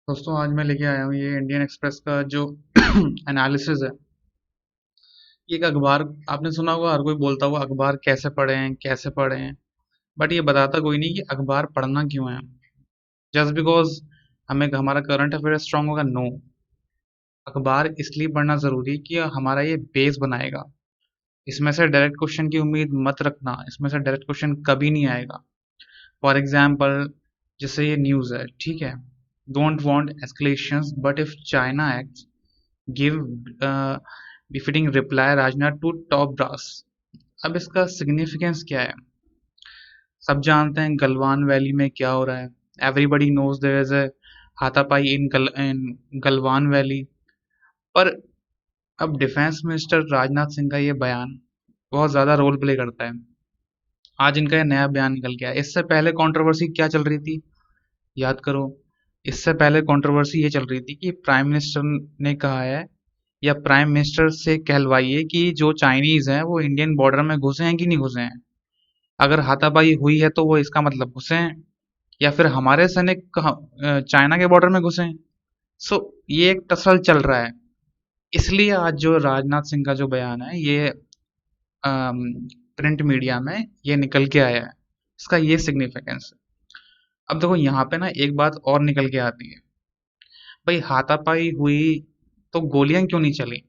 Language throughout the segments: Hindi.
दोस्तों आज मैं लेके आया हूँ ये इंडियन एक्सप्रेस का जो एनालिसिस है। ये एक अखबार, आपने सुना होगा हर कोई बोलता होगा अखबार कैसे पढ़े हैं कैसे पढ़े हैं, बट ये बताता कोई नहीं कि अखबार पढ़ना क्यों है। जस्ट बिकॉज हमें हमारा करंट अफेयर स्ट्रांग होगा, नो। अखबार इसलिए पढ़ना जरूरी है कि हमारा ये बेस बनाएगा। इसमें से डायरेक्ट क्वेश्चन की उम्मीद मत रखना, इसमें से डायरेक्ट क्वेश्चन कभी नहीं आएगा। फॉर एग्जाम्पल, जैसे ये न्यूज़ है, ठीक है, don't want escalations but if China act give befitting reply Rajnath to top brass. अब इसका सिग्निफिकेंस क्या है? सब जानते हैं गलवान वैली में क्या हो रहा है। Everybody knows there is a हाथापाई इन गलवान वैली। पर अब डिफेंस मिनिस्टर राजनाथ सिंह का ये बयान बहुत ज्यादा रोल प्ले करता है। आज इनका ये नया बयान निकल गया। इससे पहले कंट्रोवर्सी क्या चल रही थी, याद करो। इससे पहले कंट्रोवर्सी ये चल रही थी कि प्राइम मिनिस्टर ने कहा है, या प्राइम मिनिस्टर से कहलवाइए कि जो चाइनीज हैं वो इंडियन बॉर्डर में घुसे हैं कि नहीं घुसे हैं। अगर हाथापाई हुई है तो वो इसका मतलब घुसे हैं, या फिर हमारे सैनिक चाइना के बॉर्डर में घुसे हैं। सो ये एक टसल चल रहा है। इसलिए आज जो राजनाथ सिंह का जो बयान है ये प्रिंट मीडिया में ये निकल के आया है। इसका ये सिग्निफिकेंस है। अब देखो यहाँ पे ना एक बात और निकल के आती है। भाई हाथापाई हुई तो गोलियां क्यों नहीं चली?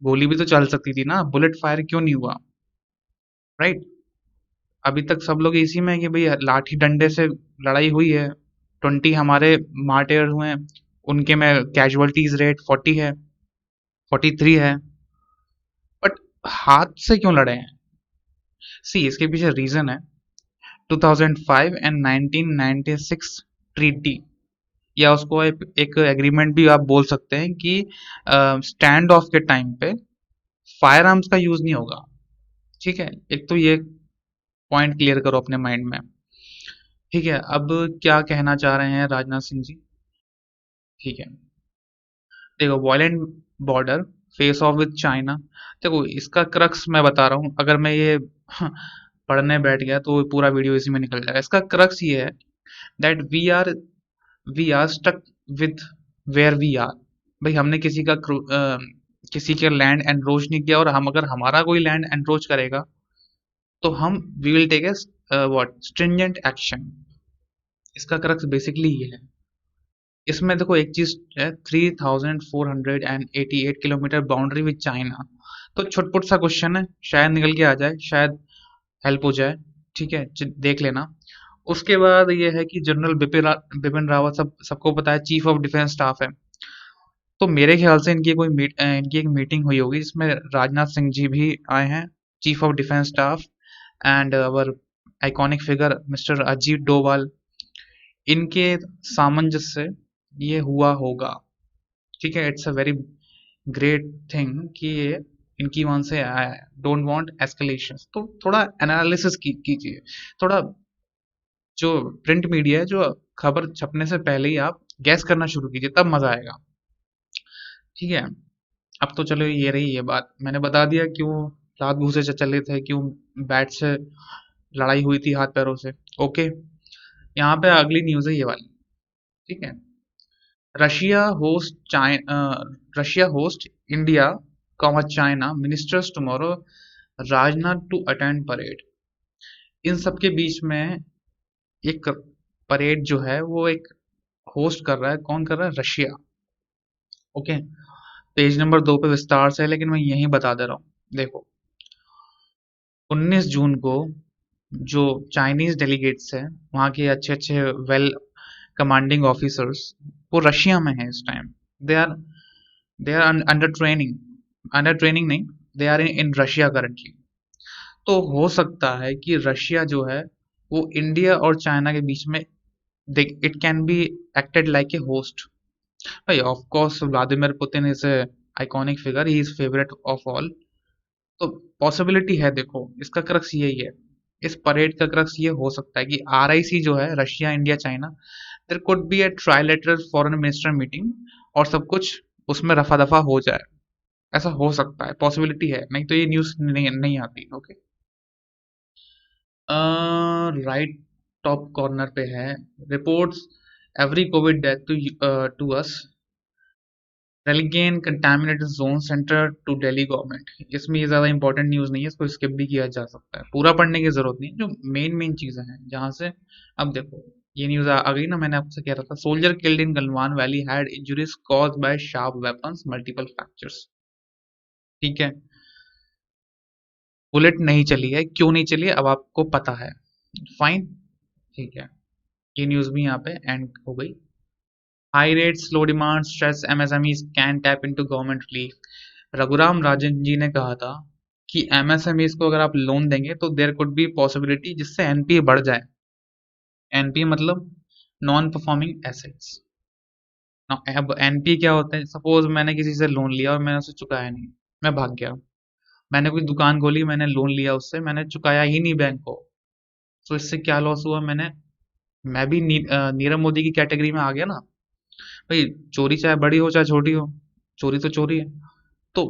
गोली भी तो चल सकती थी ना, बुलेट फायर क्यों नहीं हुआ? राइट। अभी तक सब लोग इसी में है कि भाई लाठी डंडे से लड़ाई हुई है, 20 हमारे मार्टेर हुए हैं, उनके में कैजुअलिटीज रेट 40 है, 43 है। बट हाथ से क्यों लड़े हैं? सी इसके पीछे रीजन है 2005 एंड 1996 ट्रीटी, या उसको एक एग्रीमेंट भी आप बोल सकते हैं कि स्टैंड ऑफ के टाइम पे फायर आर्म्स का यूज नहीं होगा। ठीक है, एक तो ये पॉइंट क्लियर करो अपने माइंड में। ठीक है, अब क्या कहना चाह रहे हैं राजनाथ सिंह जी? ठीक है, देखो, violent border face of with China. देखो इसका क्रक्स मैं बता रहा हूँ, अगर मैं ये पढ़ने बैठ गया तो पूरा वीडियो इसी में निकल जाएगा। इसका क्रक्स ये है that we are stuck with where we are. भाई हमने किसी के लैंड एनरोच नहीं किया, और हम अगर हमारा कोई लैंड एनरोच करेगा तो हम we will take a what stringent action. इसका क्रक्स बेसिकली ये है। इसमें देखो एक चीज है, 3488 किलोमीटर बाउंड्री विद चाइना। तो छुटपुट सा क्वेश्चन है, शायद निकल के आ जाए, शायद हेल्प हो जाए। ठीक है, देख लेना। उसके बाद ये है कि जनरल बिपिन रावत, सबको पता है, चीफ ऑफ डिफेंस स्टाफ है। तो मेरे ख्याल से इनकी एक मीटिंग हुई होगी जिसमें राजनाथ सिंह जी भी आए हैं, chief of defence staff, and our iconic figure mister Ajit Doval. इनके सामंजस्य से ये हुआ होगा। ठीक है, it's a very great thing कि ये इनकी वहां से आया है। Don't want escalation. तो थोड़ा एनालिसिस कीजिए। थोड़ा जो प्रिंट मीडिया है, जो खबर छपने से पहले ही आप गैस करना शुरू कीजिए, तब मजा आएगा। ठीक है, अब तो चलो ये रही ये बात, मैंने बता दिया क्यों रात भूसे चले थे, क्यों बैट से लड़ाई हुई थी हाथ पैरों से। ओके, यहाँ पे अगली न्यूज है ये वाली। ठीक है, Russia host China Russia host India comma China ministers tomorrow, Rajnath to attend parade. इन सब के बीच में एक परेड जो है वो एक होस्ट कर रहा है। कौन कर रहा है? रशिया। ओके, पेज नंबर 2 पे विस्तार से है, लेकिन मैं यही बता दे रहा हूँ। देखो, 19 जून को जो चाइनीज डेलीगेट्स हैं, वहाँ के अच्छे अच्छे वेल कमांडिंग ऑफिसर्स, वो रशिया में है इस time. They are under training नहीं, they are in Russia currently. तो हो सकता है कि रशिया जो है वो इंडिया और चाइना के बीच में, it can be acted like a host. भाई of course Vladimir Putin is a iconic figure, he is favourite of all. तो पॉसिबिलिटी है। देखो इसका क्रक्स यही है, इस परेड का क्रक्स ये हो सकता है कि आरआईसी जो है, Russia India China, there could be a trilateral foreign minister meeting, और सब कुछ उसमें रफा दफा हो जाए। ऐसा हो सकता है, पॉसिबिलिटी है, नहीं तो ये न्यूज नहीं आती। ओके, राइट टॉप कॉर्नर पे है, reports every covid death to us religion contaminated zone centre to Delhi government. इसमें ये ज्यादा इंपॉर्टेंट न्यूज नहीं है, इसको स्किप भी किया जा सकता है, पूरा पढ़ने की जरूरत नहीं है। जो मेन मेन चीजें हैं जहां से, अब देखो ये न्यूज आ गई ना, मैंने आपसे कह रहा था soldier killed in Galwan valley had injuries caused by sharp weapons multiple fractures. ठीक है, बुलेट नहीं चली है, क्यों नहीं चली है अब आपको पता है, फाइन, ठीक है। ये न्यूज भी यहाँ पे एंड हो गई। High rate slow demand stress MSMEs can tap into government relief. Raghuram Rajan ji ने कहा था कि एमएसएमईज को अगर आप लोन देंगे तो देयर कुड बी पॉसिबिलिटी जिससे एनपीए बढ़ जाए। एनपीए मतलब नॉन परफॉर्मिंग एसेट्स। अब एनपीए क्या होता है? सपोज मैंने किसी से लोन लिया और मैंने उसे चुकाया नहीं, मैं भाग गया, मैंने कोई दुकान खोली, मैंने लोन लिया उससे, मैंने चुकाया ही नहीं बैंक को, तो इससे क्या लॉस हुआ? मैं भी नीरव मोदी की कैटेगरी में आ गया ना भाई। चोरी चाहे बड़ी हो चाहे छोटी हो, चोरी तो चोरी है। तो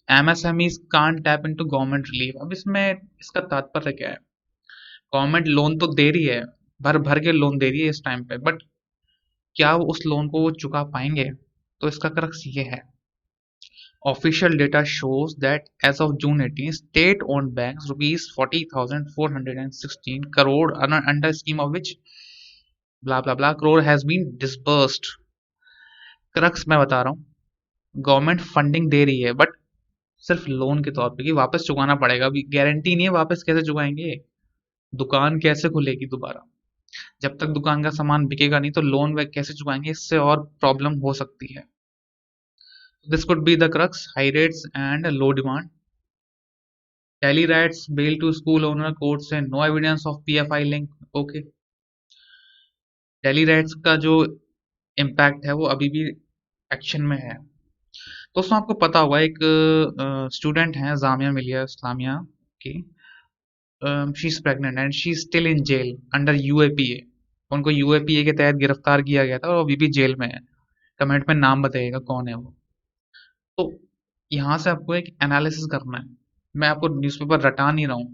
MSMEs can't tap into government relief. अब इसमें इसका तात्पर्य क्या है? गवर्नमेंट लोन तो दे रही है, भर भर के लोन दे रही है इस टाइम पे, बट क्या वो उस लोन को वो चुका पाएंगे? तो इसका क्रक्स ये है, official data shows that as of June 18, state-owned banks rupees 40,416 crore under scheme of which blah blah blah crore has been disbursed। Crux मैं बता रहा हूँ, गवर्नमेंट फंडिंग दे रही है बट सिर्फ लोन के तौर पे कि वापस चुकाना पड़ेगा। अभी गारंटी नहीं है, वापस कैसे चुकाएंगे? दुकान कैसे खुलेगी दोबारा? जब तक दुकान का सामान बिकेगा नहीं तो लोन वे कैसे चुकाएंगे? इससे और प्रॉब्लम हो सकती है। This could be the crux, high rates and low demand. Delhi writes bail to school owner, court से no evidence of PFI link। Okay, Delhi rights का जो इम्पैक्ट है वो अभी भी एक्शन में है। दोस्तों आपको पता होगा एक स्टूडेंट है जामिया मिलिया इस्लामिया की, she is pregnant and she is still in jail under UAPA. उनको यूएपीए के तहत गिरफ्तार किया गया था और अभी भी जेल में है। कमेंट में नाम बताइएगा कौन है वो। तो यहाँ से आपको एक एनालिसिस करना है, मैं आपको न्यूज़पेपर रटा नहीं रहा हूँ,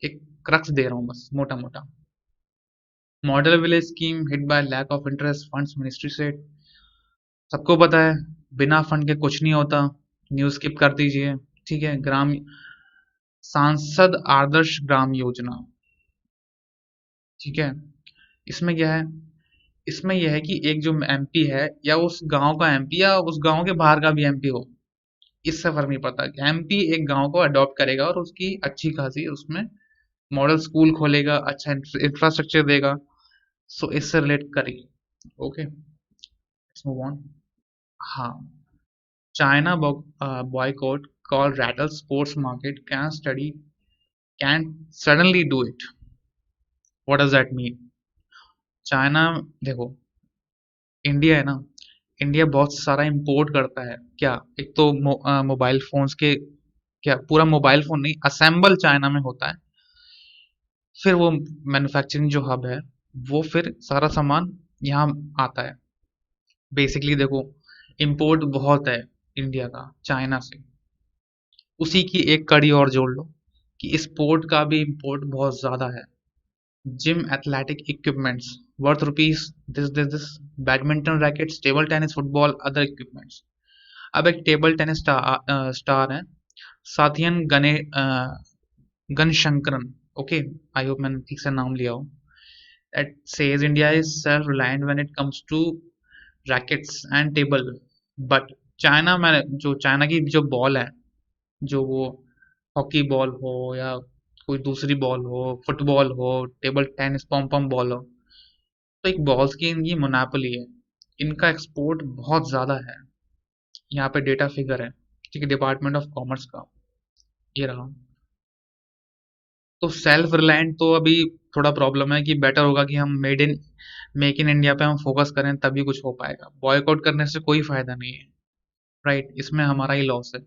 एक क्रक्स दे रहा हूँ बस मोटा मोटा। Model village scheme hit by lack of interest funds, ministry said. सबको पता है बिना फंड के कुछ नहीं होता, न्यूज़ स्किप कर दीजिए। ठीक है, ग्राम सांसद आदर्श ग्राम योजना। ठीक है, इसमें क्या है? इसमें यह है कि एक जो एमपी है या उस गांव का एमपी या उस गांव के बाहर का भी एमपी हो, इससे फर्क नहीं पड़ता। एमपी एक गांव को अडॉप्ट करेगा और उसकी अच्छी खासी उसमें मॉडल स्कूल खोलेगा, अच्छा इंफ्रास्ट्रक्चर देगा। सो इससे रिलेट करिए। Okay, let's move on. हाँ, China boycott called rattle sports market can suddenly do it। what does that mean? China, देखो इंडिया है ना, इंडिया बहुत सारा इंपोर्ट करता है क्या? एक तो मोबाइल फोन्स के, क्या पूरा मोबाइल फोन नहीं, असेंबल चाइना में होता है, फिर वो मैन्युफैक्चरिंग जो हब है वो फिर सारा सामान यहाँ आता है। बेसिकली देखो, इंपोर्ट बहुत है इंडिया का चाइना से, उसी की एक कड़ी और जोड़ लो कि स्पोर्ट का भी इंपोर्ट बहुत ज्यादा है। Gym athletic equipments worth rupees this badminton rackets, table tennis, football, other equipments. अब एक टेबल टेनिस स्टार है साथियन गनशंकरन। ओके, आई होप मैंने ठीक से नाम लिया हो। That says India is self-reliant when it comes to rackets and table, but China में जो चाइना की जो बॉल है, जो वो हॉकी बॉल हो या कोई दूसरी बॉल हो, फुटबॉल हो, टेबल टेनिस पॉम पॉम बॉल हो, तो एक बॉल्स की इनकी मोनोपोली है, इनका एक्सपोर्ट बहुत ज्यादा है। यहाँ पे डेटा फिगर है, ठीक है, डिपार्टमेंट ऑफ कॉमर्स का, ये रहा। तो सेल्फ रिलायंट तो अभी थोड़ा प्रॉब्लम है कि बेटर होगा कि हम मेक इन इंडिया पे हम फोकस करें, तभी कुछ हो पाएगा। बॉयकॉट करने से कोई फायदा नहीं है, राइट? इसमें हमारा ही लॉस है।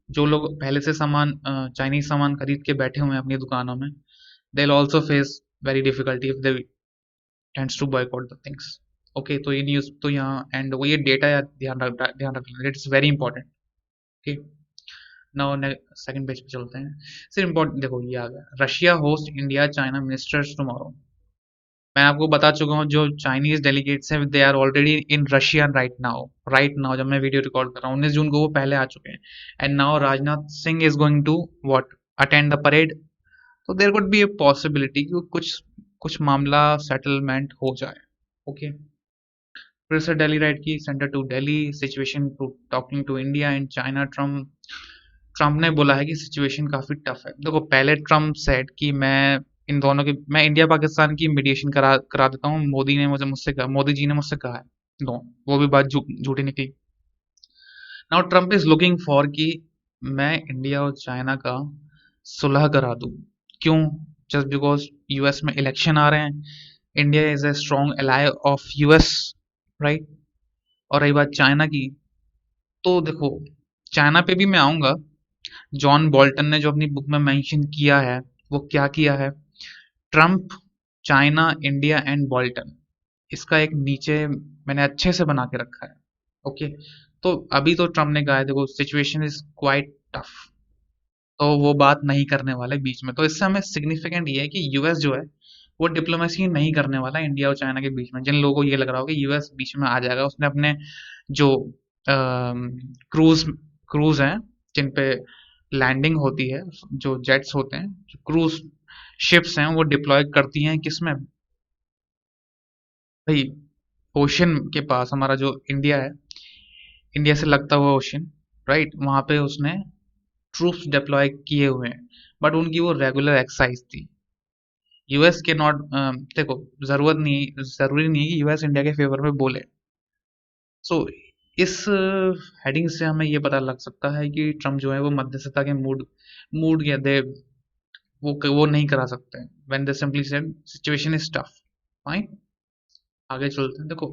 जो लोग पहले से सामान चाइनीज सामान खरीद के बैठे हुए हैं अपनी दुकानों में, they will also face very difficulty if they tends to boycott the things. Okay, तो ये न्यूज तो यहाँ एंड वो ये डेटा या ध्यान रखना, it is very important. Okay, now second page पे चलते हैं। सिर्फ इम्पोर्टेंट देखो, ये आ गया, Russia host India China ministers tomorrow. मैं आपको बता चुका हूँ जो चाइनीज डेलीगेट्स हैं they are already in Russia right now जब मैं वीडियो रिकॉर्ड कर रहा हूँ 19 जून को वो पहले आ चुके हैं and now Rajnath Singh is going to what attend the parade तो there could be a possibility कि कुछ कुछ मामला सेटलमेंट हो जाए ओके फिर से दिल्ली राइट की centre to Delhi situation to talking to India and China Trump ने बोला है कि सिचुएशन काफी टफ है देखो पहले ट्रम्प सेड कि मैं इंडिया पाकिस्तान की मीडिएशन करा देता हूँ मोदी जी ने मुझसे कहा है नो वो भी बात झूठी निकली now Trump is looking for कि मैं इंडिया और चाइना का सुलह करा दूं क्यों जस्ट बिकॉज यूएस में इलेक्शन आ रहे हैं India is a strong ally of US right और रही बात चाइना की तो देखो चाइना पे भी मैं आऊंगा जॉन बोल्टन ने जो अपनी बुक में मेंशन किया है वो क्या किया है Trump China India and Bolton इसका एक नीचे मैंने अच्छे से बना के रखा है ओके तो अभी तो ट्रम्प ने कहा है देखो सिचुएशन इज क्वाइट टफ तो वो बात नहीं करने वाले बीच में तो इससे हमें सिग्निफिकेंट ये है कि यूएस जो है वो डिप्लोमेसी नहीं करने वाला इंडिया और चाइना के बीच में जिन लोगों को ये लग रहा हो कि यूएस बीच में आ जाएगा उसने अपने जो क्रूज क्रूज हैं जिन पे लैंडिंग होती है जो जेट्स होते हैं जो क्रूज शिप्स हैं वो डिप्लॉय करती हैं किसमें भाई ओशन के पास हमारा जो इंडिया है इंडिया से लगता हुआ ओशन राइट वहां पे उसने ट्रूप्स डिप्लॉय किए हुए हैं बट उनकी वो रेगुलर एक्सरसाइज थी यूएस के नॉट देखो जरूरी नहीं है कि यूएस इंडिया के फेवर में बोले सो इस हेडिंग से हमें ये पता लग सकता है कि ट्रम्प जो है वो मध्यस्थता के मूड के दे वो नहीं करा सकते when they simply said situation is tough fine आगे चलते हैं देखो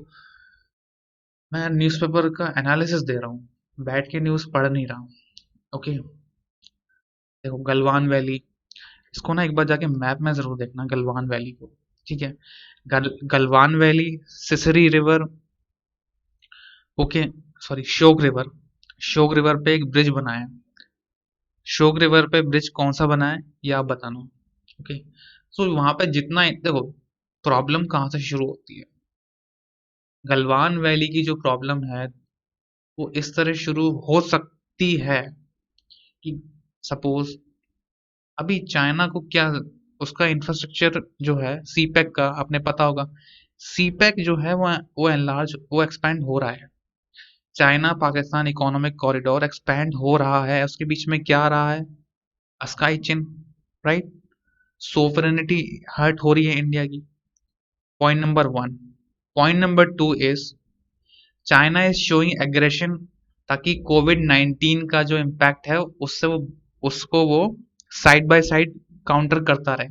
मैं न्यूज़पेपर का एनालिसिस दे रहा हूँ बैठ के न्यूज़ पढ़ नहीं रहा हूँ ओके देखो गलवान वैली इसको ना एक बार जाके मैप में जरूर देखना गलवान वैली को ठीक है गलवान वैली सिसरी river okay sorry Shyok river पे एक ब्रिज बना है शोक रिवर पे ब्रिज कौन सा बना है ये आप बताना ओके सो वहां पे जितना देखो प्रॉब्लम कहाँ से शुरू होती है गलवान वैली की जो प्रॉब्लम है वो इस तरह शुरू हो सकती है कि सपोज अभी चाइना को क्या उसका इंफ्रास्ट्रक्चर जो है सीपैक का आपने पता होगा सीपैक जो है वो एनलार्ज वो एक्सपैंड हो रहा है China Pakistan economic corridor expand हो रहा है उसके बीच में क्या आ रहा है स्काई चिन राइट सोवरेनिटी हर्ट हो रही है इंडिया की point number one point number two is China is showing aggression ताकि कोविड-19 का जो इम्पैक्ट है उसको वो साइड बाय साइड काउंटर करता रहे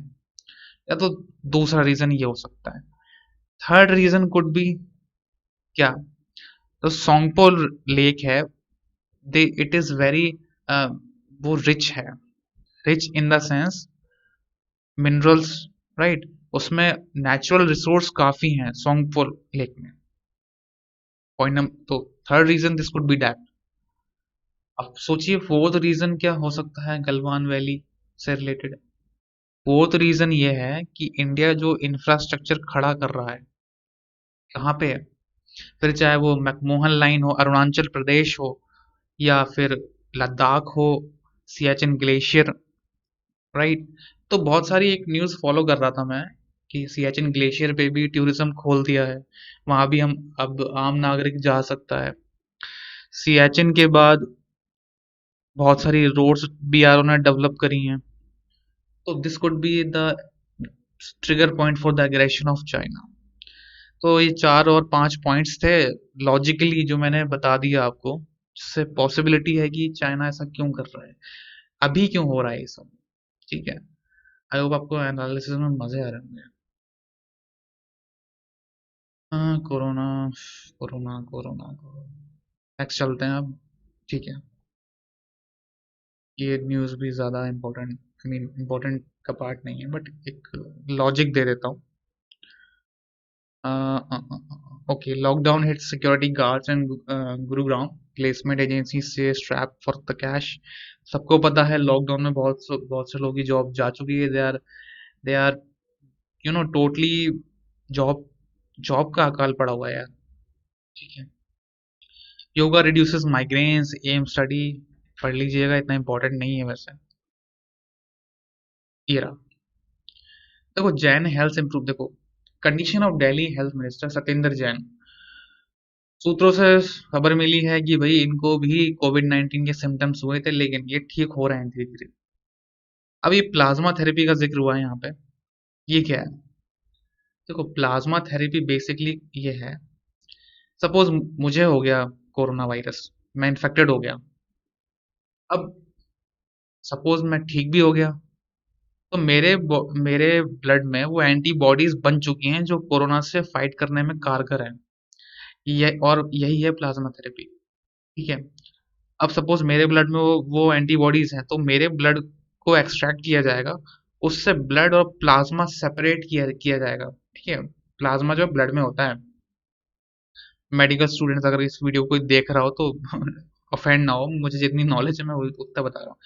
या तो दूसरा रीजन ये हो सकता है थर्ड रीजन कुड बी क्या तो सोंगपो लेक है दे इट इज वेरी वो रिच है rich in the sense minerals right उसमें नेचुरल रिसोर्स काफी हैं सोंगपो लेक में पॉइंट नंबर तो third reason this could be that अब सोचिए फोर्थ रीजन क्या हो सकता है गलवान वैली से रिलेटेड फोर्थ रीजन ये है कि इंडिया जो इंफ्रास्ट्रक्चर खड़ा कर रहा है कहाँ पे है फिर चाहे वो मैकमोहन लाइन हो अरुणाचल प्रदेश हो या फिर लद्दाख हो सियाचिन ग्लेशियर राइट तो बहुत सारी एक न्यूज़ फॉलो कर रहा था मैं कि सियाचिन ग्लेशियर पे भी टूरिज्म खोल दिया है वहां भी हम अब आम नागरिक जा सकता है सियाचिन के बाद बहुत सारी रोड्स बीआरओ ने डेवलप करी हैं तो this could be the trigger point for the aggression of China तो ये 4 और 5 पॉइंट्स थे लॉजिकली जो मैंने बता दिया आपको जिससे पॉसिबिलिटी है कि चाइना ऐसा क्यों कर रहा है अभी क्यों हो रहा है ये सब ठीक है आई होप आपको एनालिसिस में मजे आ रहे होंगे हाँ corona corona corona corona next चलते हैं अब ठीक है ये न्यूज़ भी ज़्यादा इम्पोर्टेंट आई मीन इम्पोर्टेंट का पार्ट नहीं है बट एक लॉजिक दे देता हूँ okay, lockdown hit security guards and Gurugram placement agency से strapped for the cash सबको पता है लॉकडाउन में बहुत से लोगों की जॉब जा चुकी है they are you know totally job job का अकाल पड़ा हुआ है यार। ठीक है। Yoga reduces migraines, AIIMS study, पढ़ लीजिएगा, इतना इंपॉर्टेंट नहीं है वैसे। ये रहा। देखो जैन हेल्थ इंप्रूव, देखो condition of Delhi health minister Satyendra Jain, सूत्रों से खबर मिली है कि भाई इनको भी कोविड 19 के सिम्टम्स हुए थे, लेकिन ये ठीक हो रहे हैं धीरे धीरे। अब ये प्लाज्मा थेरेपी का जिक्र हुआ है यहाँ पे, ये क्या है? देखो प्लाज्मा थेरेपी बेसिकली ये है, सपोज मुझे हो गया कोरोना वायरस, मैं इन्फेक्टेड हो गया, अब सपोज मैं ठीक भी हो गया, तो मेरे ब्लड में वो एंटीबॉडीज बन चुकी हैं जो कोरोना से फाइट करने में कारगर है। ये और यही है प्लाज्मा थेरेपी। ठीक है। अब सपोज मेरे ब्लड में वो एंटीबॉडीज हैं, तो मेरे ब्लड को एक्सट्रैक्ट किया जाएगा, उससे ब्लड और प्लाज्मा सेपरेट किया किया जाएगा। ठीक है। प्लाज्मा जो ब्लड में होता है, मेडिकल स्टूडेंट्स अगर इस वीडियो को देख रहा हो तो ऑफेंड ना हो, मुझे जितनी नॉलेज है मैं वही उतना बता रहा हूँ।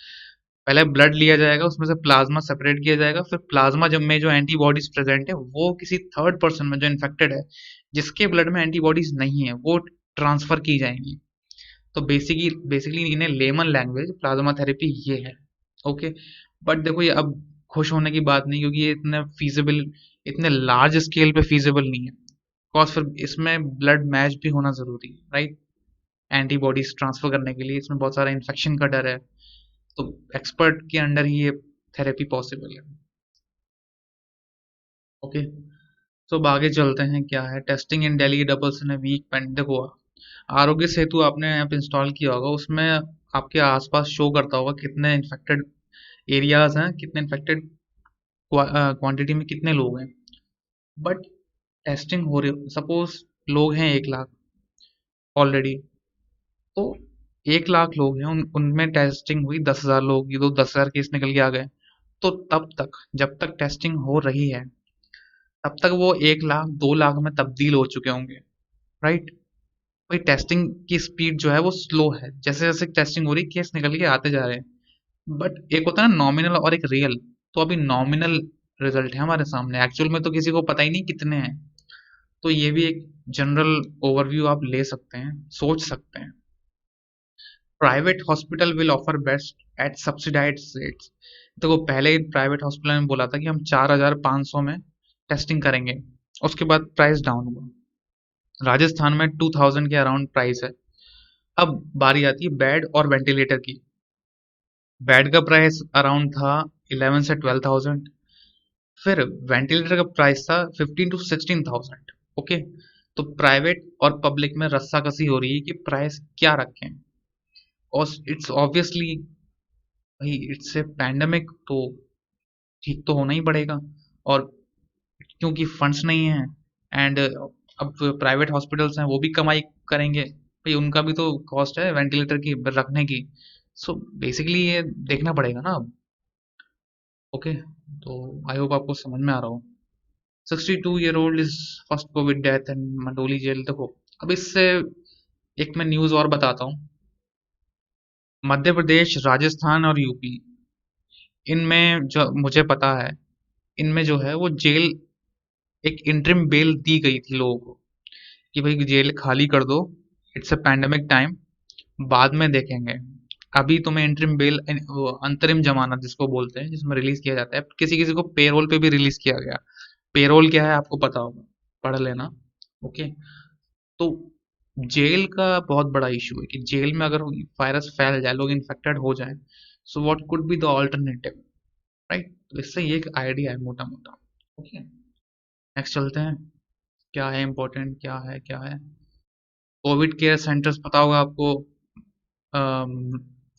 पहले ब्लड लिया जाएगा, उसमें से प्लाज्मा सेपरेट किया जाएगा, फिर प्लाज्मा जब में जो एंटीबॉडीज प्रेजेंट है वो किसी थर्ड पर्सन में जो इन्फेक्टेड है, जिसके ब्लड में एंटीबॉडीज नहीं है, वो ट्रांसफर की जाएंगी। तो बेसिकली इन्हें लेमन लैंग्वेज प्लाज्मा थेरेपी ये है। ओके। बट देखो ये अब खुश होने की बात नहीं, क्योंकि ये इतने लार्ज स्केल पे फीजिबल नहीं है, बिकॉज फिर इसमें ब्लड मैच भी होना जरूरी है, राइट? एंटीबॉडीज ट्रांसफर करने के लिए इसमें बहुत सारा इन्फेक्शन का डर है, तो एक्सपर्ट के अंडर ही ये थेरेपी पॉसिबल है। ओके। तो अब आगे चलते हैं, क्या है testing in Delhi doubles in week पेंड। देखो आरोग्य सेतु आपने ऐप इंस्टॉल किया होगा, उसमें आपके आसपास शो करता होगा कितने इन्फेक्टेड एरियाज हैं, कितने इन्फेक्टेड क्वांटिटी में कितने लोग हैं। बट टेस्टिंग हो रही, सपोज लोग हैं 1 लाख ऑलरेडी, तो 1 लाख लोग हैं, उनमें टेस्टिंग हुई 10,000 लोग की, तो 10,000 केस निकल के आ गए। तो तब तक जब तक टेस्टिंग हो रही है, तब तक वो 1 लाख 2 लाख में तब्दील हो चुके होंगे, राइट? भाई टेस्टिंग की स्पीड जो है वो स्लो है, जैसे जैसे टेस्टिंग हो रही केस निकल के आते जा रहे हैं। बट एक होता है ना नॉमिनल और एक रियल, तो अभी नॉमिनल रिजल्ट है हमारे सामने, एक्चुअल में तो किसी को पता ही नहीं कितने हैं। तो ये भी एक जनरल ओवरव्यू आप ले सकते हैं, सोच सकते हैं। Private hospital will offer best at subsidised rates. देखो पहले ही प्राइवेट हॉस्पिटल में बोला था कि हम 4,500 में टेस्टिंग करेंगे, उसके बाद प्राइस डाउन हुआ। राजस्थान में 2,000 के अराउंड प्राइस है। अब बारी आती है बेड और वेंटिलेटर की। बेड का प्राइस अराउंड था 11 से 12,000, फिर वेंटिलेटर का प्राइस था 15 to 16,000। ओके। तो प्राइवेट और पब्लिक में रस्साकसी हो रही है कि प्राइस क्या रखें, और इट्स ऑब्वियसली भाई इट्स ए पैंडेमिक, तो ठीक तो होना ही पड़ेगा। और क्योंकि फंड्स नहीं है, एंड अब प्राइवेट हॉस्पिटल्स हैं वो भी कमाई करेंगे, भाई उनका भी तो कॉस्ट है वेंटिलेटर की रखने की। सो बेसिकली ये देखना पड़ेगा ना अब। ओके। तो आई होप आपको समझ में आ रहा हो। 62 year old is first covid death in Mandoli jail. देखो अब इससे एक मैं न्यूज और बताता हूँ। मध्य प्रदेश, राजस्थान और यूपी, इनमें जो मुझे पता है, इनमें जो है वो जेल, एक इंटरिम बेल दी गई थी लोगों को कि भाई जेल खाली कर दो, इट्स अ पैंडेमिक टाइम, बाद में देखेंगे। अभी तुम्हें इंटरिम बेल, अंतरिम जमानत जिसको बोलते हैं, जिसमें रिलीज किया जाता है, किसी किसी को पेरोल पे भी रिलीज किया गया। पेरोल क्या है आपको पता होगा, पढ़ लेना। ओके। तो जेल का बहुत बड़ा इशू है कि जेल में अगर वायरस फैल जाए, लोग इन्फेक्टेड हो जाए, so what could be the alternative, right? तो इससे ये एक आइडिया है मोटा मोटा। ओके। नेक्स्ट चलते हैं, क्या है इम्पोर्टेंट, क्या है कोविड केयर सेंटर्स पता होगा आपको,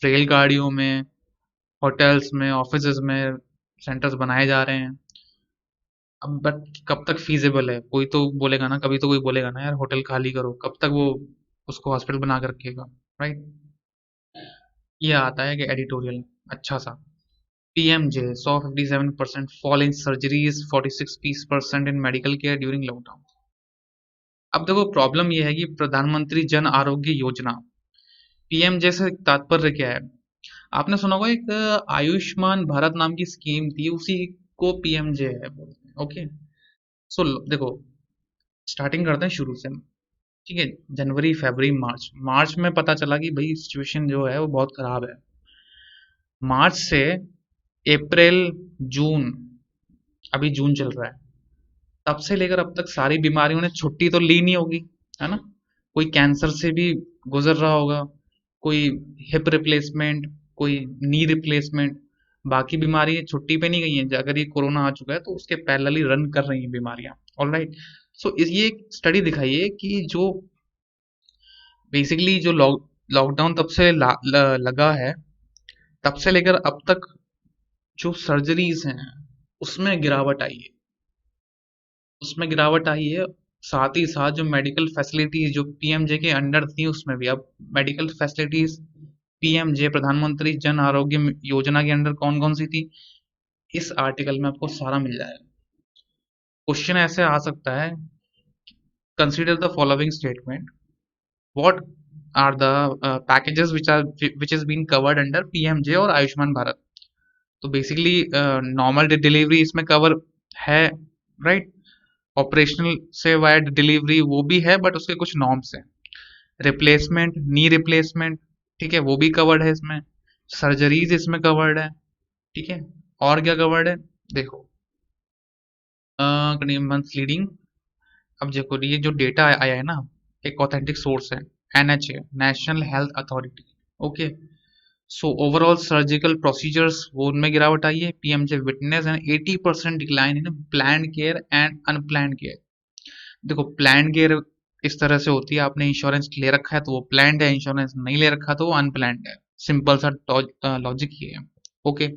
रेलगाड़ियों में, होटल्स में, ऑफिसेज में सेंटर्स बनाए जा रहे हैं। अब बट कब तक फीजिबल है, कोई तो बोलेगा ना, कभी तो कोई बोलेगा ना यार होटल खाली करो, कब तक वो उसको हॉस्पिटल बना कर रखेगा, राइट? ये आता है कि एडिटोरियल अच्छा सा, पीएमजे 157% fall in surgeries, 46% in medical care during lockdown. अब देखो प्रॉब्लम ये है कि प्रधानमंत्री जन आरोग्य योजना, पीएमजे से तात्पर्य क्या है? आपने सुना होगा एक आयुष्मान भारत नाम की स्कीम थी, उसी को पीएमजे है बोलते हैं। ओके। सो देखो स्टार्टिंग करते हैं शुरू से, ठीक है। जनवरी, फरवरी, मार्च। मार्च में पता चला कि भाई सिचुएशन जो है वो बहुत खराब है। मार्च से अप्रैल, जून, अभी जून चल रहा है, तब से लेकर अब तक सारी बीमारियों ने छुट्टी तो ली नहीं होगी, है ना। कोई कैंसर से भी गुजर रहा होगा, कोई हिप रिप्लेसमेंट, कोई नी रिप्लेसमेंट, बाकी बीमारी छुट्टी पे नहीं गई हैं। अगर ये कोरोना आ चुका है तो उसके पैरेलली रन कर रही हैं बीमारियां। ऑलराइट। सो ये एक स्टडी दिखाई है कि जो बेसिकली जो लॉकडाउन तब से लगा है, तब से लेकर अब तक जो सर्जरीज हैं उसमें गिरावट आई है, उसमें गिरावट आई है। साथ ही साथ जो मेडिकल फैसिलिटीज जो पीएमजे के अंडर थी उसमें भी अब मेडिकल फैसिलिटीज, पीएमजे प्रधानमंत्री जन आरोग्य योजना के अंडर कौन कौन सी थी, इस आर्टिकल में आपको सारा मिल जाएगा। क्वेश्चन ऐसे आ सकता है, consider the following statement, what are the packages which is been covered under PMJ और आयुष्मान भारत। तो बेसिकली नॉर्मल डिलीवरी इसमें कवर है, राइट। ऑपरेशनल से वायर्ड डिलीवरी वो भी है, बट उसके कुछ नॉर्म्स हैं। रिप्लेसमेंट, नी रिप्लेसमेंट, ठीक है, वो भी कवर्ड है इसमें। सर्जरीज इसमें कवर्ड है, ठीक है। और क्या कवर्ड है, देखो, मंथ लीडिंग। अब देखो ये जो डेटा आया है ना, एक ऑथेंटिक सोर्स है, NHA, national health authority, okay. So overall surgical procedures वो उनमें गिरावट आई है। PMJ witness and 80% decline in planned care and unplanned care. देखो प्लान्ड केयर इस तरह से होती है, आपने इंश्योरेंस ले रखा है तो वो प्लान्ड है, इंश्योरेंस नहीं ले रखा तो वो अनप्लान्ड है। सिंपल सा लॉजिक ये है, okay.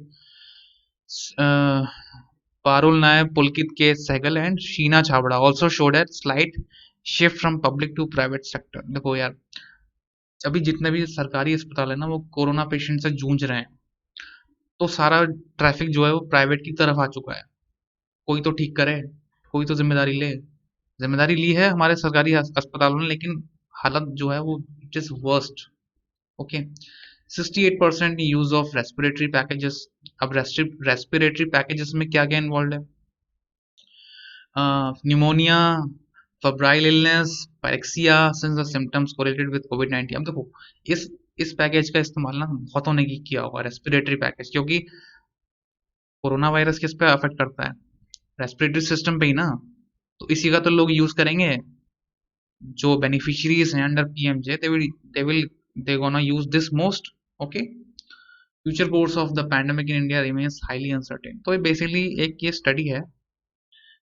Parul Nayab, Pulkit K Sehgal and Sheena Chhabra also showed a slight shift from public to private sector. देखो यार, अभी जितने भी सरकारी अस्पताल है ना वो कोरोना पेशेंट से जूझ रहे हैं, तो सारा ट्रैफिक जो है वो प्राइवेट की तरफ आ चुका है। कोई तो ठीक करे, कोई तो जिम्मेदारी ले। जिम्मेदारी ली है हमारे सरकारी अस्पतालों ने, लेकिन हालत जो है वो it is worst, okay. 68% use of respiratory packages. अब रेस्पिरेटरी पैकेजेस में क्या क्या इन्वॉल्व है, pneumonia, febrile illness, pyrexia since the symptoms correlated with कोविड-19। अब देखो इस पैकेज का इस्तेमाल ना बहुतों ने किया होगा, रेस्पिरेटरी पैकेज, क्योंकि कोरोना वायरस किस पे अफेक्ट करता है, रेस्पिरेटरी सिस्टम पे ही ना। तो इसी का तो लोग यूज करेंगे। जो बेनिफिशियरीज हैं under PMJ, they gonna use this most, okay. Future course of the pandemic in India remains highly uncertain. तो ये बेसिकली एक ये स्टडी है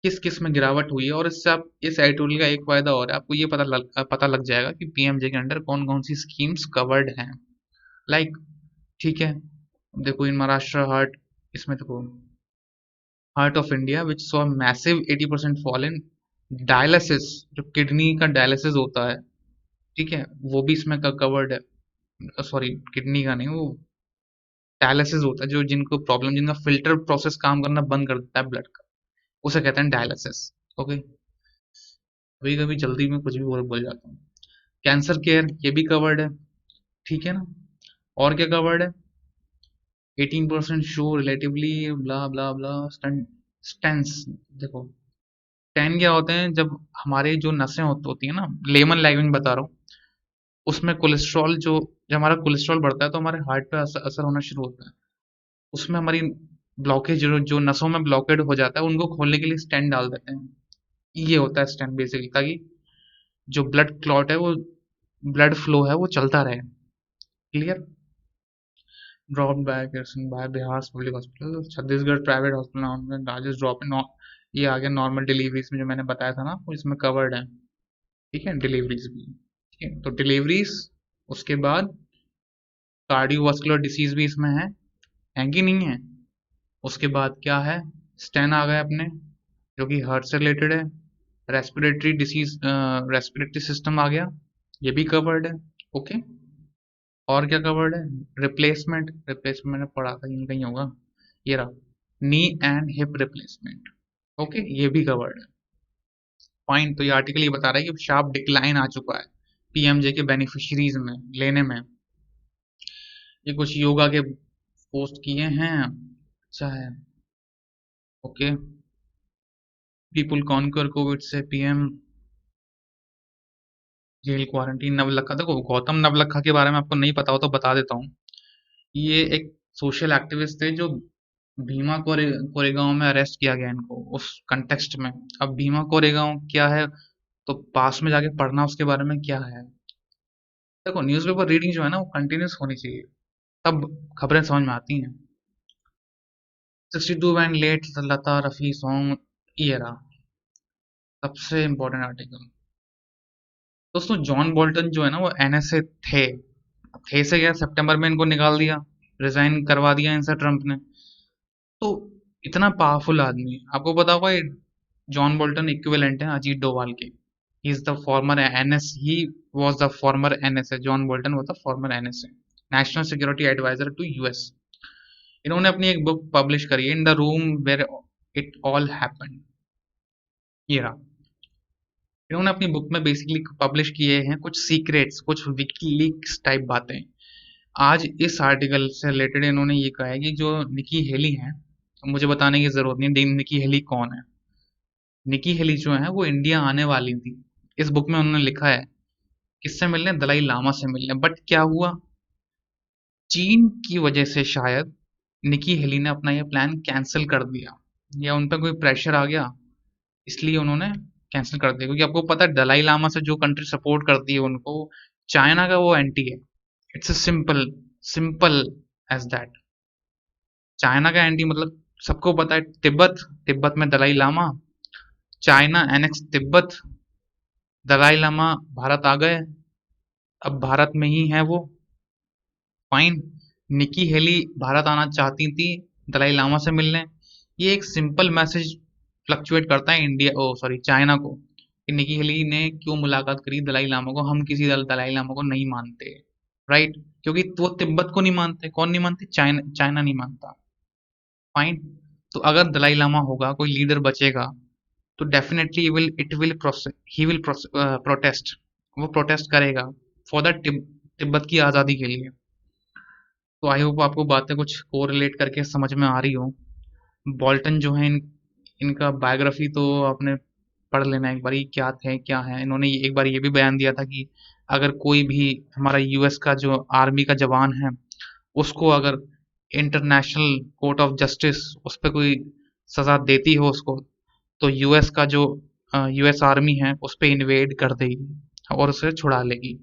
किस किस में गिरावट हुई है, और इससे आप इस एडिटोरियल का एक फायदा और है, आपको ये पता लग जाएगा कि पीएमजे के अंडर कौन कौन सी स्कीम्स कवर्ड हैं, लाइक, ठीक है। देखो इन महाराष्ट्र हार्ट, इसमें देखो heart of India which saw massive 80% fall in dialysis, जो किडनी का डायलिसिस होता है, ठीक है, वो भी इसमें कवर्ड है। सॉरी, किडनी का नहीं, वो डायलिसिस होता है, जो जिनको प्रॉब्लम, जिनका फिल्टर प्रोसेस काम करना बंद कर देता है ब्लड का, उसे कहते हैं डायलिसिस, ओके। कभी कभी जल्दी में कुछ भी बोल जाता हूँ। कैंसर केयर ये भी कवर्ड है, ठीक है ना। और क्या कवर्ड है, 18% शो रिलेटिवली ब्ला ब्ला ब्ला स्टेंस। देखो स्टेन क्या होते हैं, जब हमारे जो नसें होती है ना, लेमन लैंग्वेज बता रहा हूँ, उसमें कोलेस्ट्रॉल जो, जब हमारा कोलेस्ट्रॉल बढ़ता है तो हमारे हार्ट पे असर होना शुरू होता है। उसमें हमारी ब्लॉकेज जो नसों में ब्लॉकेड हो जाता है उनको खोलने के लिए स्टेंट डाल देते हैं। ये होता है स्टेंट बेसिकली, ताकि जो ब्लड क्लॉट है वो, ब्लड फ्लो है वो चलता रहे, clear. Drop by by Bihar public hospital, Chhattisgarh private hospital, largest drop in, ये आ गया नॉर्मल डिलीवरीज में, जो मैंने बताया था ना वो इसमें कवर्ड है, ठीक है। डिलीवरीज भी, ठीक है, तो डिलीवरीज, उसके बाद कार्डियोवास्कुलर डिसीज भी इसमें है कि नहीं है। उसके बाद क्या है, स्टेन आ गए अपने, जो कि हार्ट से रिलेटेड है। रेस्पिरेटरी डिसीज, रेस्पिरेटरी सिस्टम आ गया, ये भी कवर्ड है, ओके। और क्या कवर्ड है, रिप्लेसमेंट, रिप्लेसमेंट मैंने पढ़ा था कहीं कहीं होगा, ये रहा, नी एंड हिप रिप्लेसमेंट, ओके, ये भी कवर्ड है। फाइन। तो ये आर्टिकल ये बता रहा है कि शार्प डिक्लाइन आ चुका है पीएमजे के बेनिफिशियरीज में लेने में। ये कुछ योगा के पोस्ट किए हैं, अच्छा है, ओके। पीपुल कॉन्कर कोविड से पीएम, जेल क्वारंटीन नवलखा, देखो गौतम नवलखा के बारे में आपको नहीं पता हो तो बता देता हूँ। ये एक सोशल एक्टिविस्ट थे जो भीमा कोरेगांव में अरेस्ट किया गया इनको उस कंटेक्स्ट में। अब भीमा कोरेगांव क्या है, तो पास में जाके पढ़ना उसके बारे में क्या है। देखो न्यूज़पेपर रीडिंग जो है ना वो कंटिन्यूस होनी चाहिए, तब खबरें समझ में आती हैं। 62 बैंड लेट लता रफी सॉन्ग, ये रहा सबसे इम्पोर्टेंट आर्टिकल। दोस्तों जॉन बोल्टन जो है ना वो एनएसए थे से गया, सितंबर में इनको निकाल दिया, रिजाइन करवा दिया इनसे ट्रम्प ने। तो इतना पावरफुल आदमी, आपको पता होगा ये जॉन बोल्टन इक्विवेलेंट है अजीत डोभाल के। He is the former NS he was the former NSA, John Bolton was the former NSA, national security adviser to US. इन्होंने अपनी एक बुक पब्लिश करी है, in the room where it all happened, ये रहा। इन्होंने अपनी बुक में बेसिकली पब्लिश किए हैं कुछ सीक्रेट्स, कुछ विकीलीक्स टाइप बातें। आज इस आर्टिकल से रिलेटेड इन्होंने ये कहा है कि जो निकी हेली है, मुझे बताने की जरूरत नहीं निकी हेली कौन है। निकी हेली जो है वो इंडिया आने वाली थी, इस बुक में उन्होंने लिखा है किससे मिलने, दलाई लामा से मिलने। बट क्या हुआ, चीन की वजह से शायद निकी हेली ने अपना ये प्लान कैंसिल कर दिया, या उन पर कोई प्रेशर आ गया इसलिए उन्होंने कैंसिल कर दिया। क्योंकि आपको पता है दलाई लामा से जो कंट्री सपोर्ट करती है उनको, चाइना का वो एंटी है। It's a simple simple as that. China का एंटी मतलब सबको पता है, तिब्बत, तिब्बत में Dalai Lama, China annex Tibet, Dalai Lama Bharat आ गए, अब भारत में ही है वो, फाइन। निकी हेली भारत आना चाहती थी दलाई लामा से मिलने। ये एक सिंपल मैसेज फ्लक्चुएट करता है इंडिया, ओ सॉरी चाइना को, कि निकी हेली ने क्यों मुलाकात करी दलाई लामा को, हम किसी दलाई लामा को नहीं मानते, राइट। क्योंकि वो तिब्बत को नहीं मानते, कौन नहीं मानते, चाइना, चाइना नहीं मानता, फाइन। तो अगर दलाई लामा होगा, कोई लीडर बचेगा, तो डेफिनेटली ही विल प्रोटेस्ट, वो प्रोटेस्ट करेगा फॉर द तिब्बत की आज़ादी के लिए। तो आई होप आपको बातें कुछ कोरिलेट करके समझ में आ रही हो। बॉल्टन जो है इनका बायोग्राफी तो आपने पढ़ लेना एक बार, क्या थे क्या है। इन्होंने एक बार ये भी बयान दिया था कि अगर कोई भी हमारा यूएस का जो आर्मी का जवान है उसको अगर इंटरनेशनल कोर्ट ऑफ जस्टिस उस पर कोई सजा देती हो उसको, तो यूएस का जो यूएस आर्मी है उस पर इन्वेड कर देगी और उसे छुड़ा लेगी।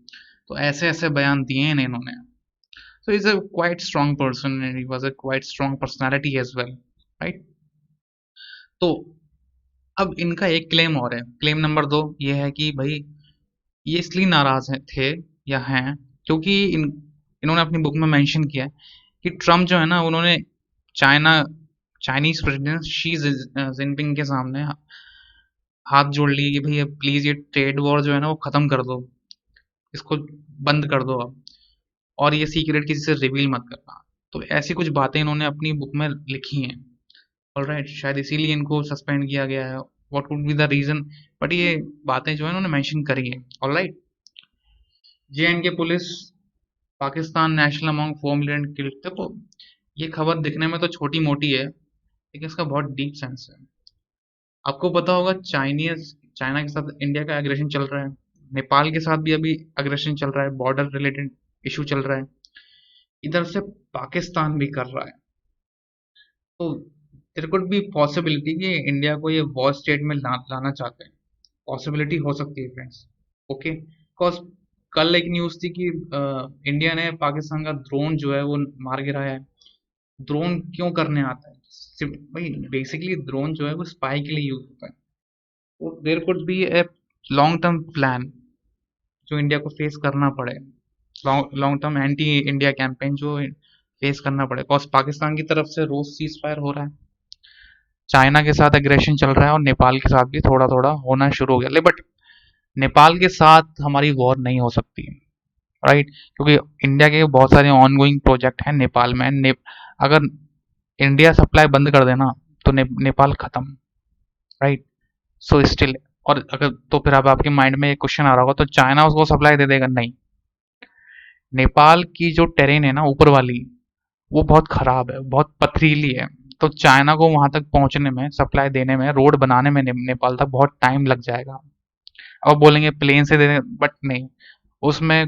तो ऐसे ऐसे बयान दिए हैं इन्होंने। So he's a quite strong person and he was a quite strong personality as well, right? तो अब इनका एक क्लेम और है, क्लेम नंबर 2 ये है कि भाई ये इसलिए नाराज थे या हैं क्योंकि इन्होंने अपनी बुक में मेंशन किया है कि ट्रम्प जो है ना उन्होंने China Chinese president Xi Jinping के सामने हाथ जोड़ लिए कि भैया प्लीज ये ट्रेड वॉर जो है ना वो खत्म कर दो, इसको बंद कर दो अब, और ये सीक्रेट किसी से रिवील मत करना। तो ऐसी कुछ बातें इन्होंने अपनी बुक में लिखी हैं, ऑलराइट। शायद इसीलिए इनको सस्पेंड किया गया है, what would be the reason, but ये बातें जो है इन्होंने मेंशन करी है, alright. J and K police Pakistan national among 4 million killed, देखो ये खबर दिखने में तो छोटी मोटी है लेकिन इसका बहुत डीप सेंस है। आपको पता होगा चाइना के साथ इंडिया का एग्रेशन चल रहा है, नेपाल के साथ भी अभी एग्रेशन चल रहा है, बॉर्डर रिलेटेड इशू चल रहा है, इधर से पाकिस्तान भी कर रहा है। तो देयर कुड बी पॉसिबिलिटी कि इंडिया को ये वॉर स्टेट में लाना चाहते हैं, पॉसिबिलिटी हो सकती है फ्रेंड्स, ओके। बिकॉज कल एक न्यूज़ थी कि इंडिया ने पाकिस्तान का ड्रोन जो है वो मार गिराया है। ड्रोन क्यों करने आता है, सिर्फ भाई बेसिकली ड्रोन जो है वो स्पाई के लिए यूज होता है। तो there could be a long term plan जो इंडिया को फेस करना पड़े, long term anti India campaign जो फेस करना पड़े, बिकॉज पाकिस्तान की तरफ से रोज सीज फायर हो रहा है, चाइना के साथ एग्रेशन चल रहा है और नेपाल के साथ भी थोड़ा थोड़ा होना शुरू हो गया, बट नेपाल के साथ हमारी वॉर नहीं हो सकती, राइट। क्योंकि इंडिया के बहुत सारे ऑनगोइंग प्रोजेक्ट हैं नेपाल में, अगर इंडिया सप्लाई बंद कर देना तो नेपाल खत्म, राइट। सो स्टिल, और अगर तो फिर अब आपके माइंड में एक क्वेश्चन आ रहा होगा, तो चाइना उसको सप्लाई दे देगा, नहीं। नेपाल की जो टेरेन है ना ऊपर वाली, वो बहुत खराब है, बहुत पथरीली है। तो चाइना को वहां तक पहुंचने में, सप्लाई देने में, रोड बनाने में नेपाल तक बहुत टाइम लग जाएगा, और बोलेंगे प्लेन से दे दें, बट नहीं, उसमें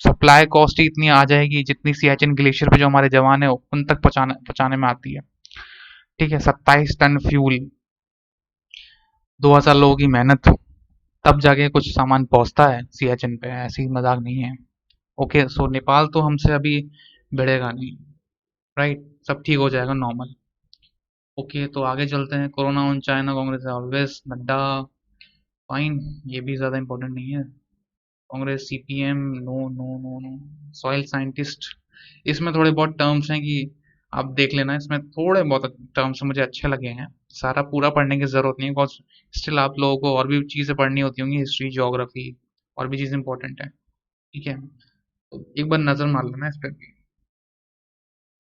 सप्लाई कॉस्ट ही इतनी आ जाएगी जितनी सियाचिन ग्लेशियर पे जो हमारे जवान है उन तक पहुंचाने पहुंचाने में आती है। ठीक है, 27 टन फ्यूल, 2000 लोगों की मेहनत, तब जाके कुछ सामान पहुंचता है सियाचिन पे, ऐसी मजाक नहीं है। ओके, सो नेपाल तो हमसे अभी भिड़ेगा नहीं, राइट, सब ठीक हो जाएगा नॉर्मल। ओके, तो आगे चलते हैं। Corona on China Congress always, Nadda, fine, ये भी ज़्यादा इंपॉर्टेंट नहीं है। Congress CPM, no no no no. Soil scientist, इसमें थोड़े बहुत टर्म्स हैं कि आप देख लेना, इसमें थोड़े बहुत टर्म्स मुझे अच्छे लगे हैं। सारा पूरा पढ़ने की ज़रूरत नहीं है, बिकॉज स्टिल आप लोगों को और भी चीज़ें पढ़नी होती होंगी, हिस्ट्री, ज्योग्राफी, और भी चीज़ इंपॉर्टेंट है। ठीक है, तो एक बार नज़र मार लेना इस पर भी।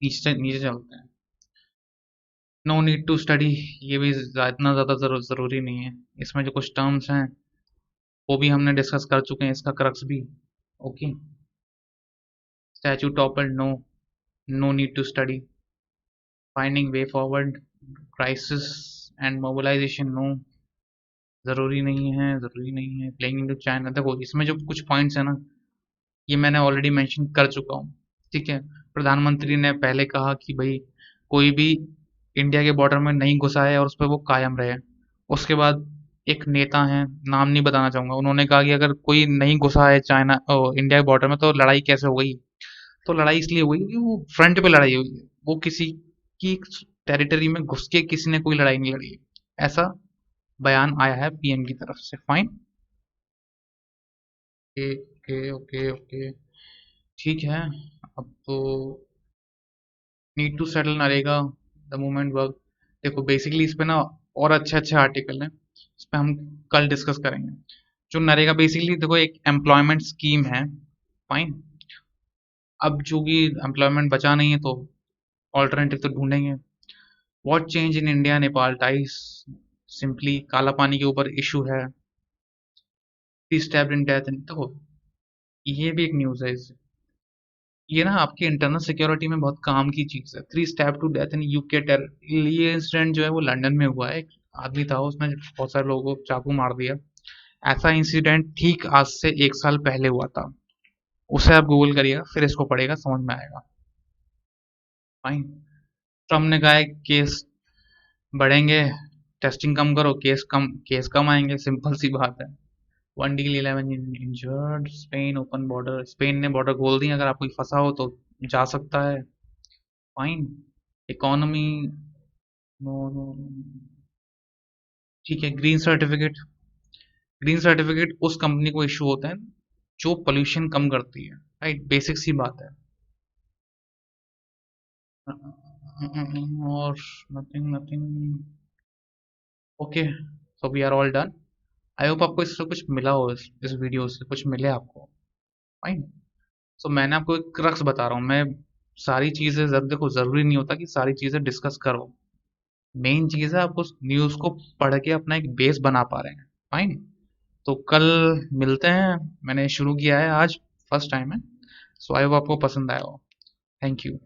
नीचे नीचे चलते हैं। नो नीड टू स्टडी, ये भी इतना ज़्यादा ज़रूरी नहीं है। इसमें जो कुछ टर्म्स हैं वो भी हमने डिस्कस कर चुके हैं, इसका क्रक्स भी। Okay, statue topple, no, no need to study. Finding way forward, crisis and mobilisation, no, ज़रूरी नहीं है, ज़रूरी नहीं है। प्लेइंग इनटू चाइना, देखो इसमें जो कुछ पॉइंट्स है ना, ये मैंने ऑलरेडी मेंशन कर चुका हूँ। ठीक है, प्रधानमंत्री ने पहले कहा कि भाई कोई भी इंडिया के बॉर्डर में नहीं घुसा है और उस पर वो कायम रहे। उसके बाद एक नेता हैं, नाम नहीं बताना चाहूंगा, उन्होंने कहा कि अगर कोई नहीं घुसा है चाइना इंडिया के बॉर्डर में तो लड़ाई कैसे हो गई। तो लड़ाई इसलिए हुई कि वो फ्रंट पे लड़ाई हुई है, वो किसी की टेरिटरी में घुस के किसी ने कोई लड़ाई नहीं लड़ी है, ऐसा बयान आया है पीएम की तरफ से। Fine, okay okay okay okay, ठीक है। अब तो need to settle NREGA, the movement work, देखो बेसिकली इस पे ना और अच्छे अच्छे आर्टिकल हैं, इस पे हम कल डिस्कस करेंगे। जो नरेगा बेसिकली देखो एक एम्प्लॉयमेंट स्कीम है। फाइन, अब जो कि एम्प्लॉयमेंट बचा नहीं है तो ऑल्टरनेटिव तो ढूंढेंगे। What change in India Nepal ties, simply काला पानी के ऊपर इशू है। स्टैब्ड इन डेथ, देखो ये भी एक न्यूज़ है इससे, ये ना आपकी इंटरनल सिक्योरिटी में बहुत काम की चीज़ है। 3 stab to death in UK terror, ये इंसिडेंट जो है वो लंदन में हुआ है। एक आदमी था, उसने बहुत सारे लोगों को चाकू मार दिया। ऐसा इंसिडेंट ठीक आज से 1 साल पहले हुआ था। उसे आप गूगल करिएगा, फिर इसको पढ़ेगा, समझ में आएगा। फाइन, ट्रम्प ने कहा है केस बढ़ेंगे, टेस्टिंग कम करो, केस कम आएंगे, सिंपल सी बात है। 1 deal 11 injured, Spain open border, Spain ने बॉर्डर खोल दी, अगर आप कोई फंसा हो तो जा सकता है। फाइन, इकोनॉमी, नो नो, ठीक है। ग्रीन सर्टिफिकेट उस कंपनी को इशू होता है जो पोल्यूशन कम करती है, राइट, बेसिक सी बात है। और nothing nothing, okay, so we are all done. I hope आपको इससे कुछ मिला हो, इस वीडियो से कुछ मिले आपको। फाइन, सो मैंने आपको एक क्रक्स बता रहा हूँ मैं। सारी चीजें देखो जरूरी नहीं होता कि सारी चीजें डिस्कस करो। मेन चीज है आप उस न्यूज को पढ़ के अपना एक बेस बना पा रहे हैं। फाइन, तो कल मिलते हैं। मैंने शुरू किया है आज, फर्स्ट टाइम है, सो आई होप आपको पसंद आया हो। Thank you.